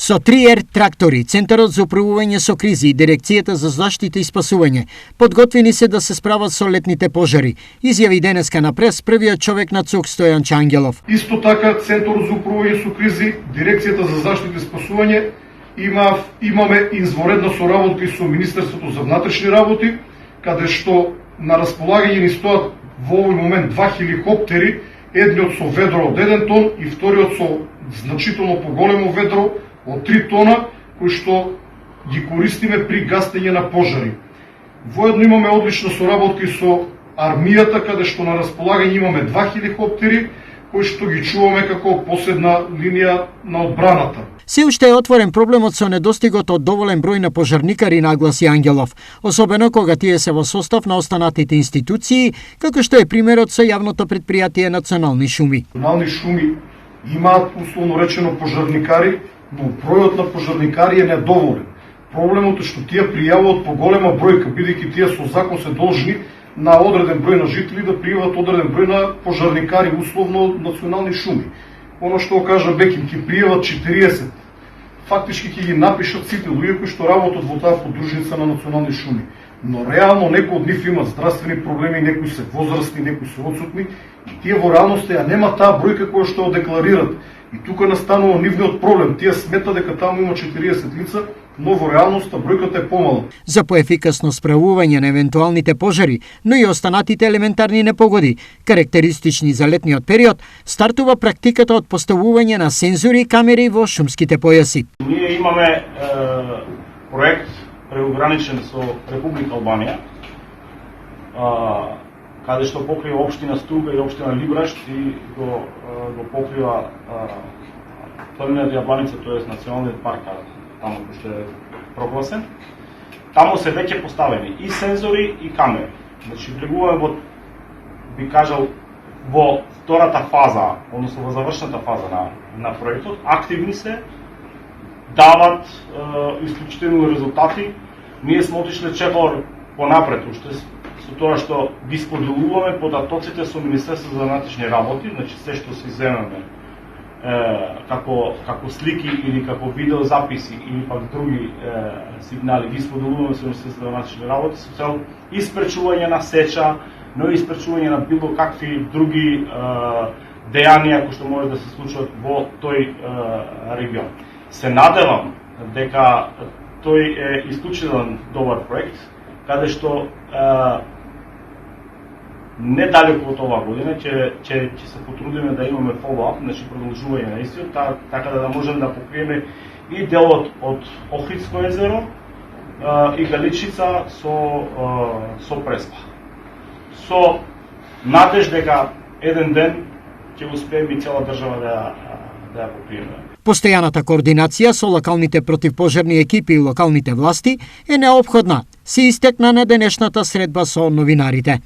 Со 3R трактори, Центарот за управување со кризи и Дирекцијата за заштита и спасување подготвени се да се справат со летните пожари, изјави денеска на прес првиот човек на ЦУК Стојан Ангелов. Исто така Центарот за управување со кризи, Дирекцијата за заштита и спасување имаме изворедна соработка и со Министерството за внатрешни работи, каде што на располагање ни стоат во овој момент 2 хеликоптери, едниот со ведро од 1 тон и вториот со значително поголемо ведро од 3 тона, кои што ги користиме при гасење на пожари. Воедно имаме одлична соработка и со армијата, каде што на располагање имаме 2 хеликоптери, кои што ги чуваме како последна линија на одбраната. Се уште е отворен проблемот со недостигот од доволен број на пожарникари, нагласи Ангелов, особено кога тие се во состав на останатите институции, како што е примерот со јавното предпријатие Национални шуми. Национални шуми имаат условно речено пожарникари, но бројот на пожарникари е недоволен. Проблемот е што тие пријавуваат по голема бројка, бидејќи тие со закон се должни на одреден број на жители да пријават одреден број на пожарникари, условно Национални шуми. Оно што кажа Бекин, ќе пријават 40. Фактички ќе ги напишат сите луѓе кои што работат во таа подружница на Национални шуми. Но реално некои од нив имаат здравствени проблеми, некои се возрастни, некои се одсутни и тие во реалноста ја нема таа бројка која што ја декларират. И тука настанува нивниот проблем. Тие сметат дека таму има 40 лица, но во реалноста бројката е помала. За поефикасно справување на евентуалните пожари, но и останатите елементарни непогоди, карактеристични за летниот период, стартува практиката од поставување на сензори и камери во шумските појаси. Ние имаме проект преограничен со Република Албанија, каде што покрива општина Струга и општина Либрашт и го покрива планината Јабланица, тоест националниот парк, таму кој што е прогласен. Таму се веќе поставени и сензори и камери. Значи влегуваме во, би кажал, во втората фаза, односно во завршната фаза на проектот, активни се, дават исклучителни резултати. Ние сме отишле чекор понапред, уште со тоа што ги споделуваме податоците со Министерството за внатрешни работи, значи се што се земеме како слики или како видеозаписи или пак други сигнали ги споделуваме со Министерството за внатрешни работи со цел испречување на сеча, но и испречување на било какви други дејанија кои што може да се случат во тој регион. Се надевам дека тој е исклучителен добар проект, каде што недалеку од оваа година ќе се потрудиме да имаме follow-up, значи продолжување на истиот, така да можеме да покриеме и делот од Охридско езеро и Галичица со Преспа. Со надеж дека еден ден ќе успееме и цела држава да ја покриеме. Постојаната координација со локалните противпожарни екипи и локалните власти е неопходна, се истекна на денешната средба со новинарите.